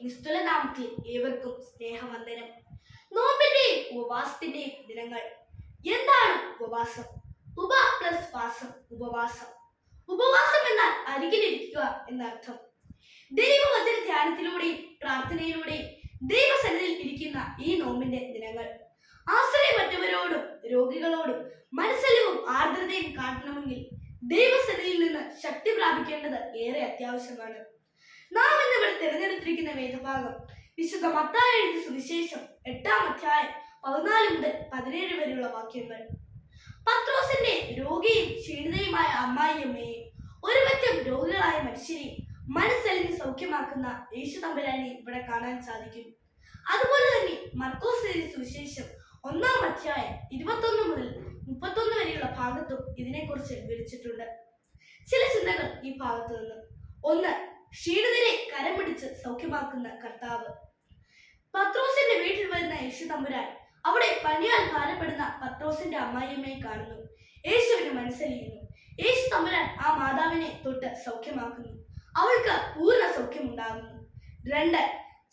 നിസ്തുല നാമത്തിൽ ഏവർക്കും സ്നേഹവന്ദനം. നോമ്പിന്റെയും ഉപവാസത്തിന്റെയും ദിനങ്ങൾ. എന്താണ് ഉപവാസം? ഉപ പ്ലസ് വാസം, ഉപവാസം. ഉപവാസം എന്നാൽ അരികിലിരിക്കുക എന്നർത്ഥം. ദൈവവചന ധ്യാനത്തിലൂടെയും പ്രാർത്ഥനയിലൂടെയും ദൈവസന്നിധിയിൽ ഇരിക്കുന്ന ഈ നോമ്പിന്റെ ദിനങ്ങൾ ആശ്രയമറ്റവരോടും രോഗികളോടും മനസ്സലിവും ആർദ്രതയും കാട്ടണമെങ്കിൽ ദൈവസന്നിധിയിൽ നിന്ന് ശക്തി പ്രാപിക്കേണ്ടത് ഏറെ അത്യാവശ്യമാണ്. നാം ഇന്നിവിടെ തിരഞ്ഞെടുത്തിരിക്കുന്ന വേദഭാഗം വിശുദ്ധ മത്തായി എഴുതിയ സുവിശേഷം 8-ാം അധ്യായം 14 മുതൽ 17 വരെയുള്ള വാക്യങ്ങൾ. പത്രോസിന്റെ രോഗിയും ക്ഷീണിതയുമായ അമ്മായിയമ്മയെയും ഒരുപറ്റം രോഗികളായ മനുഷ്യരെയും മനസ്സലിഞ്ഞ് സൗഖ്യമാക്കുന്ന യേശു തമ്പുരാനെ ഇവിടെ കാണാൻ സാധിക്കും. അതുപോലെ തന്നെ മർക്കോസ് എഴുതിയ സുവിശേഷം 1-ാം അധ്യായം 21 മുതൽ 31 വരെയുള്ള ഭാഗത്തും ഇതിനെക്കുറിച്ച് വിവരിച്ചിട്ടുണ്ട്. ചില ചിന്തകൾ ഈ ഭാഗത്തു നിന്ന്. 1. ക്ഷീണിതരെ കരം പിടിച്ച് സൗഖ്യമാക്കുന്ന കർത്താവ്. പത്രോസിന്റെ വീട്ടിൽ വരുന്ന യേശു തമ്പുരാൻ അവിടെ പനിയാൽ ഭാരപ്പെടുന്ന പത്രോസിന്റെ അമ്മായിയമ്മയെ കാണുന്നു. യേശുവിന് മനസ്സലിയുന്നു. യേശു തമ്പുരാൻ ആ മാതാവിനെ തൊട്ട് സൗഖ്യമാക്കുന്നു. അവൾക്ക് പൂർണ്ണ സൗഖ്യം ഉണ്ടാകുന്നു. 2.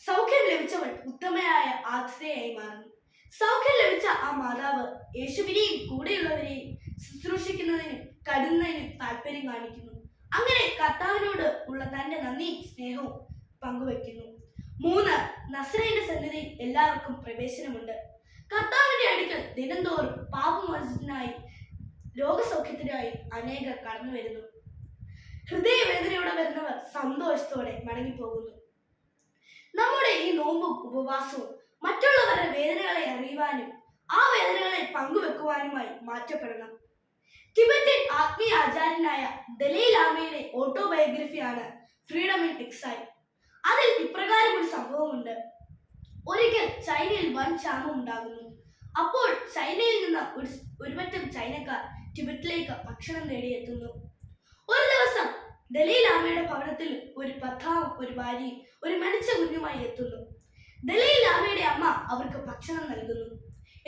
സൗഖ്യം ലഭിച്ചവൾ ഉത്തമയായ ആതിഥേയായി മാറുന്നു. സൗഖ്യം ലഭിച്ച ആ മാതാവ് യേശുവിനെയും കൂടെയുള്ളവരെയും ശുശ്രൂഷിക്കുന്നതിനും കരുതുന്നതിനും താല്പര്യം കാണിക്കുന്നു. അങ്ങനെ കർത്താവിനോട് ഉള്ള തന്റെ നന്ദിയും സ്നേഹവും പങ്കുവെക്കുന്നു. 3. നസറേന്റെ സന്നിധിയിൽ എല്ലാവർക്കും പ്രവേശനമുണ്ട്. കർത്താവിന്റെ അടുക്കൽ ദിനംതോറും പാപമോചനത്തിനായി രോഗസൗഖ്യത്തിനായി അനേകർ കടന്നു വരുന്നു. ഹൃദയവേദനയോടെ വരുന്നവർ സന്തോഷത്തോടെ മടങ്ങിപ്പോകുന്നു. നമ്മുടെ ഈ നോമ്പും ഉപവാസവും മറ്റുള്ളവരുടെ വേദനകളെ അറിയുവാനും ആ വേദനകളെ പങ്കുവെക്കുവാനുമായി മാറ്റപ്പെടണം. ടിബറ്റൻ ആത്മീയ ആചാര്യനായ ദലൈ ലാമയുടെ ഓട്ടോബയോഗ്രഫിയാണ് ഫ്രീഡം ഇൻ എക്സൈൽ. അതിൽ ഇപ്രകാരം ഒരു സംഭവമുണ്ട്. ഒരിക്കൽ ചൈനയിൽ വൻ ക്ഷാമം ഉണ്ടാകുന്നു. അപ്പോൾ ചൈനയിൽ നിന്ന് ഒരുപറ്റം ചൈനക്കാർ ടിബറ്റിലേക്ക് ഭക്ഷണം നേടിയെത്തുന്നു. ഒരു ദിവസം ദലൈ ലാമയുടെ ഭവനത്തിൽ ഒരു ഭർത്താവും ഒരു ഭാര്യയും ഒരു മരിച്ച കുഞ്ഞുമായി എത്തുന്നു. ദലൈ ലാമയുടെ അമ്മ അവർക്ക് ഭക്ഷണം നൽകുന്നു.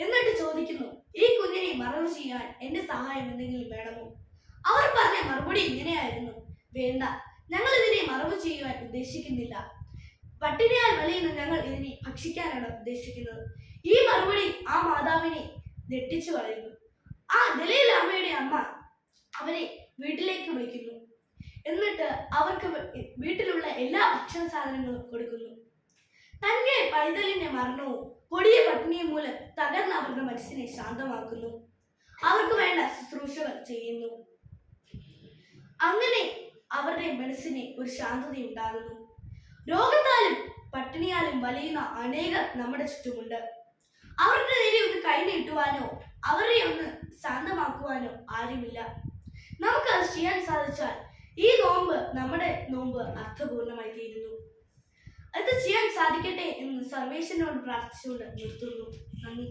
എന്നിട്ട് ചോദിക്കുന്നു, ഈ കുഞ്ഞിനെ മറവ് ചെയ്യാൻ എന്റെ സഹായം എന്തെങ്കിലും വേണമോ? അവർ പറഞ്ഞ മറുപടി ഇങ്ങനെയായിരുന്നു, വേണ്ട, ഞങ്ങൾ ഇതിനെ മറവ് ചെയ്യുവാൻ ഉദ്ദേശിക്കുന്നില്ല. പട്ടിണിയാൽ വലയുന്ന ഞങ്ങൾ ഇതിനെ ഭക്ഷിക്കാനാണ് ഉദ്ദേശിക്കുന്നത്. ഈ മറുപടി ആ മാതാവിനെ ഞെട്ടിച്ചു കളയുന്നു. ആ ദലൈ ലാമയുടെ അമ്മ അവരെ വീട്ടിലേക്ക് വിളിക്കുന്നു. എന്നിട്ട് അവർക്ക് വീട്ടിലുള്ള എല്ലാ ഭക്ഷണ സാധനങ്ങളും കൊടുക്കുന്നു. തന്റെ പൈതലിന്റെ മരണവും കൊടിയ പട്ടിണിയും മൂലം തകർന്ന അവരുടെ മനസ്സിനെ ശാന്തമാക്കുന്നു. അവർക്ക് വേണ്ട ശുശ്രൂഷകൾ ചെയ്യുന്നു. അങ്ങനെ അവരുടെ മനസ്സിന് ഒരു ശാന്തത ഉണ്ടാകുന്നു. രോഗത്താലും പട്ടിണിയാലും വലയുന്ന അനേകർ നമ്മുടെ ചുറ്റുമുണ്ട്. അവരുടെ നേരെ ഒന്ന് കൈ നീട്ടുവാനോ അവരെ ഒന്ന് ശാന്തമാക്കുവാനോ ആരുമില്ല. നമുക്കത് ചെയ്യാൻ സാധിച്ചാൽ ഈ നോമ്പ് നമ്മുടെ നോമ്പ് അർത്ഥപൂർണമായി തീരുന്നു. അത് ചെയ്യാൻ സാധിക്കട്ടെ എന്ന് സർവേശ്വരനോട് പ്രാർത്ഥിച്ചുകൊണ്ട് നിർത്തുന്നു. നന്ദി.